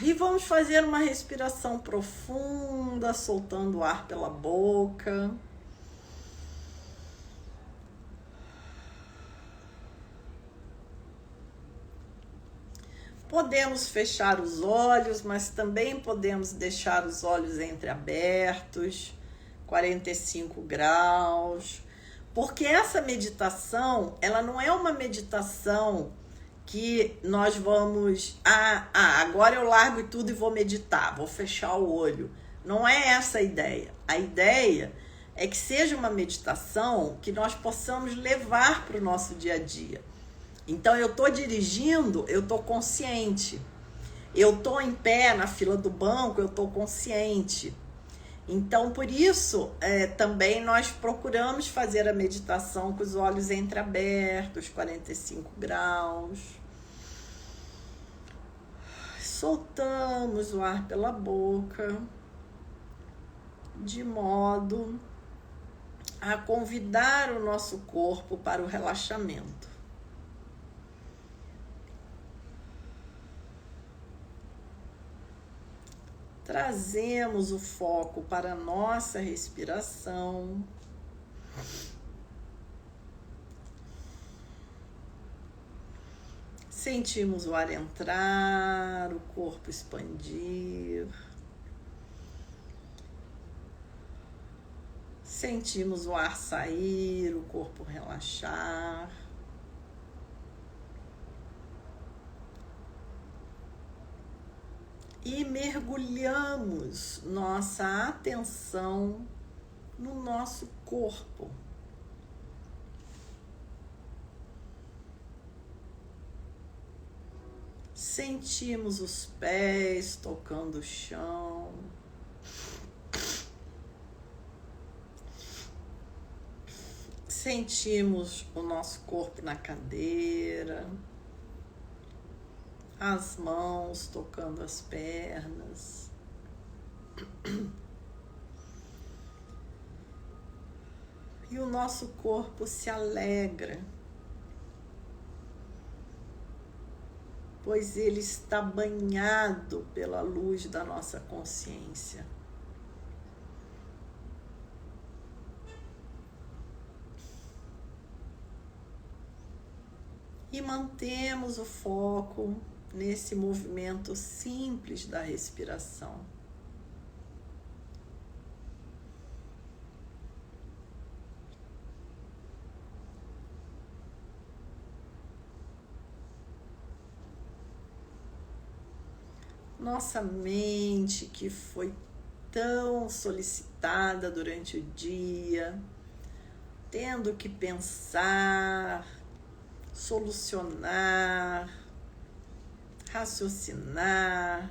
E vamos fazer uma respiração profunda, soltando o ar pela boca. Podemos fechar os olhos, mas também podemos deixar os olhos entreabertos, 45 graus. Porque essa meditação, ela não é uma meditação que nós vamos... agora eu largo tudo e vou meditar, vou fechar o olho. Não é essa a ideia. A ideia é que seja uma meditação que nós possamos levar para o nosso dia a dia. Então, eu estou dirigindo, eu estou consciente. Eu estou em pé na fila do banco, eu estou consciente. Então, por isso, também nós procuramos fazer a meditação com os olhos entreabertos, 45 graus. Soltamos o ar pela boca, de modo a convidar o nosso corpo para o relaxamento. Trazemos o foco para a nossa respiração. Sentimos o ar entrar, o corpo expandir. Sentimos o ar sair, o corpo relaxar. E mergulhamos nossa atenção no nosso corpo. Sentimos os pés tocando o chão. Sentimos o nosso corpo na cadeira. As mãos tocando as pernas. E o nosso corpo se alegra, pois ele está banhado pela luz da nossa consciência. E mantemos o foco nesse movimento simples da respiração. Nossa mente, que foi tão solicitada durante o dia, tendo que pensar, solucionar, raciocinar.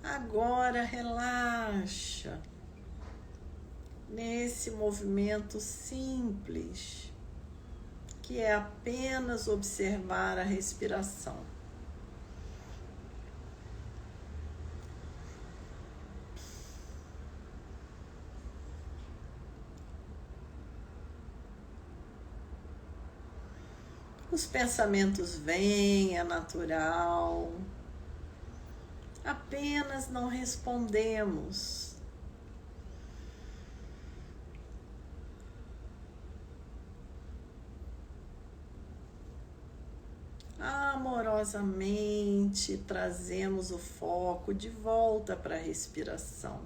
Agora relaxa nesse movimento simples, que é apenas observar a respiração. Os pensamentos vêm, é natural. Apenas não respondemos. Amorosamente trazemos o foco de volta para a respiração.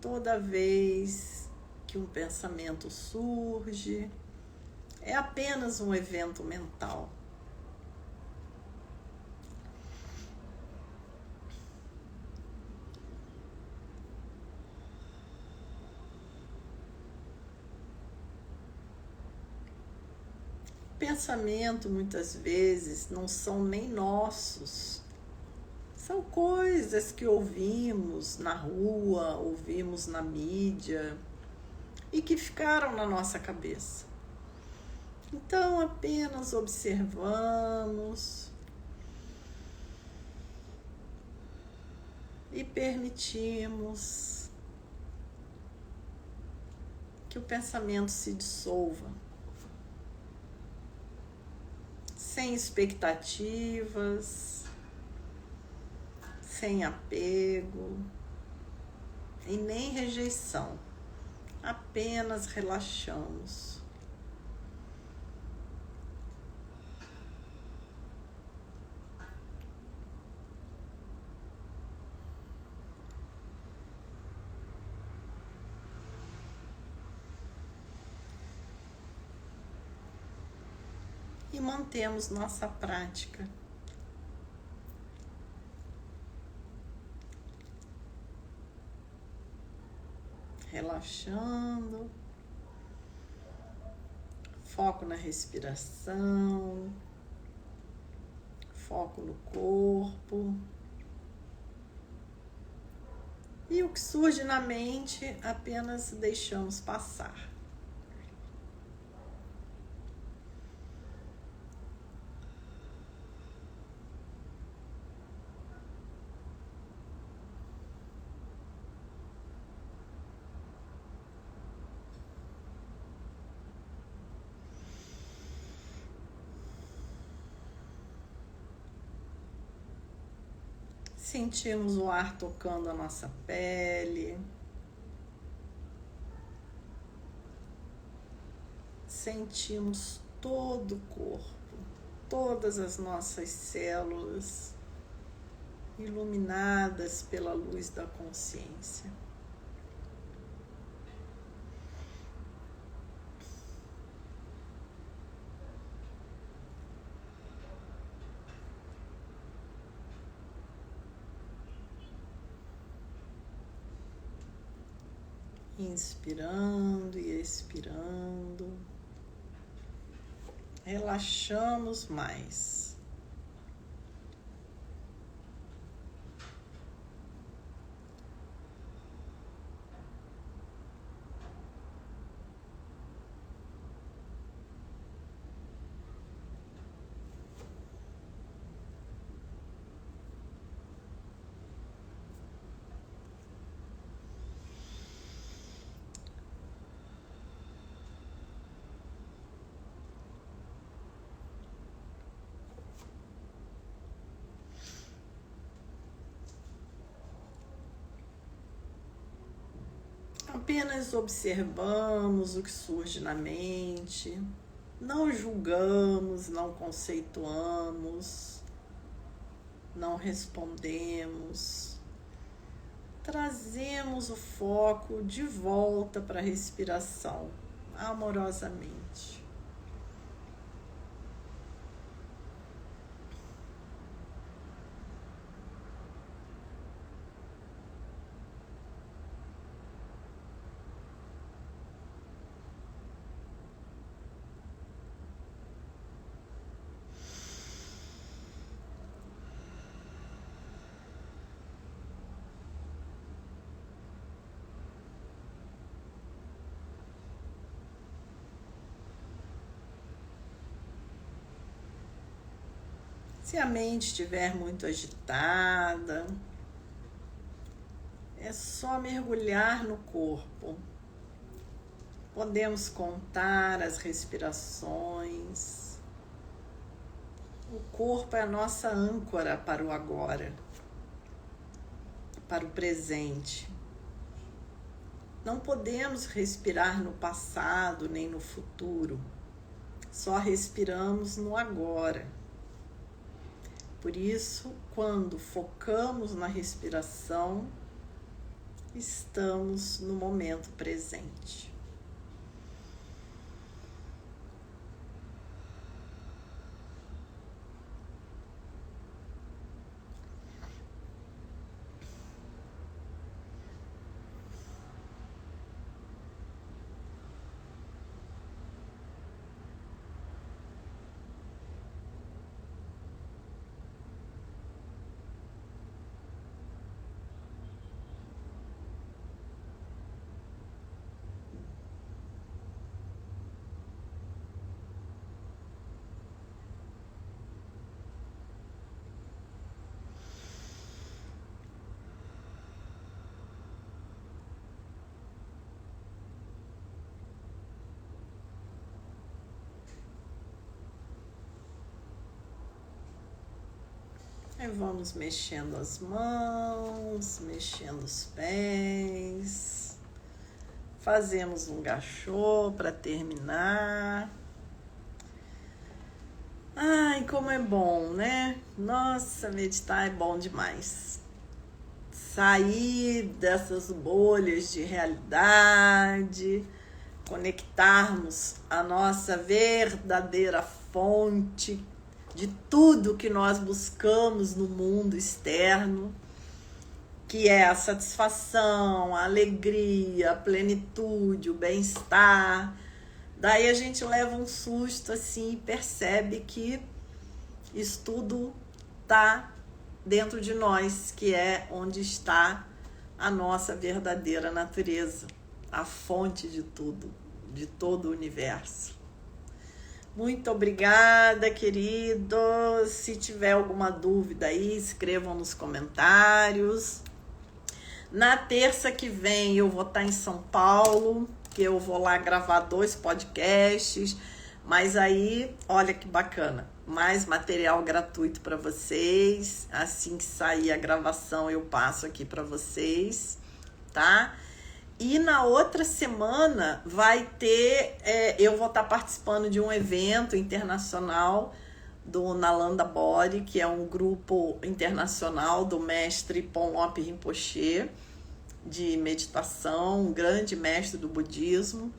Toda vez que um pensamento surge, é apenas um evento mental. Pensamento muitas vezes não são nem nossos, são coisas que ouvimos na rua, ouvimos na mídia e que ficaram na nossa cabeça. Então apenas observamos e permitimos que o pensamento se dissolva. Sem expectativas, sem apego e nem rejeição, apenas relaxamos. E mantemos nossa prática. Relaxando, foco na respiração, foco no corpo. E o que surge na mente, apenas deixamos passar. Sentimos o ar tocando a nossa pele. Sentimos todo o corpo, todas as nossas células iluminadas pela luz da consciência. Inspirando e expirando, relaxamos mais. Apenas observamos o que surge na mente, não julgamos, não conceituamos, não respondemos. Trazemos o foco de volta para a respiração, amorosamente. Se a mente estiver muito agitada, é só mergulhar no corpo. Podemos contar as respirações. O corpo é a nossa âncora para o agora, para o presente. Não podemos respirar no passado nem no futuro. Só respiramos no agora. Por isso, quando focamos na respiração, estamos no momento presente. Aí vamos mexendo as mãos, mexendo os pés. Fazemos um gachô para terminar. Ai, como é bom, né? Nossa, meditar é bom demais. Sair dessas bolhas de realidade, conectarmos a nossa verdadeira fonte de tudo que nós buscamos no mundo externo, que é a satisfação, a alegria, a plenitude, o bem-estar. Daí a gente leva um susto assim e percebe que isso tudo está dentro de nós, que é onde está a nossa verdadeira natureza, a fonte de tudo, de todo o universo. Muito obrigada, queridos. Se tiver alguma dúvida aí, escrevam nos comentários. Na terça que vem eu vou estar em São Paulo, que eu vou lá gravar 2 podcasts. Mas aí, olha que bacana, mais material gratuito para vocês. Assim que sair a gravação, eu passo aqui para vocês, tá? E na outra semana vai ter, eu vou estar participando de um evento internacional do Nalanda Body, que é um grupo internacional do mestre Ponlop Rinpoche, de meditação, um grande mestre do budismo.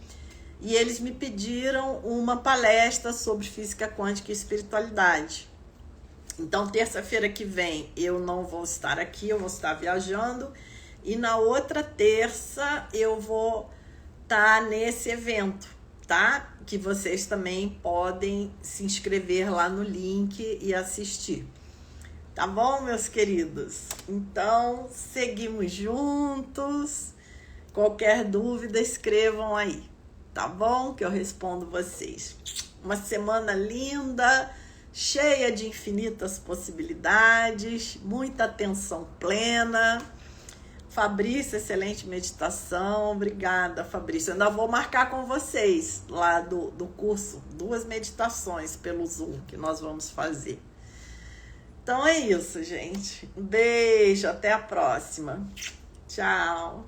E eles me pediram uma palestra sobre física quântica e espiritualidade. Então, terça-feira que vem eu não vou estar aqui, eu vou estar viajando. E na outra terça eu vou estar nesse evento, tá? Que vocês também podem se inscrever lá no link e assistir. Tá bom, meus queridos? Então, seguimos juntos. Qualquer dúvida, escrevam aí, tá bom? Que eu respondo vocês. Uma semana linda, cheia de infinitas possibilidades, muita atenção plena. Fabrício, excelente meditação. Obrigada, Fabrício. Eu ainda vou marcar com vocês lá do curso 2 meditações pelo Zoom que nós vamos fazer. Então é isso, gente. Um beijo, até a próxima. Tchau.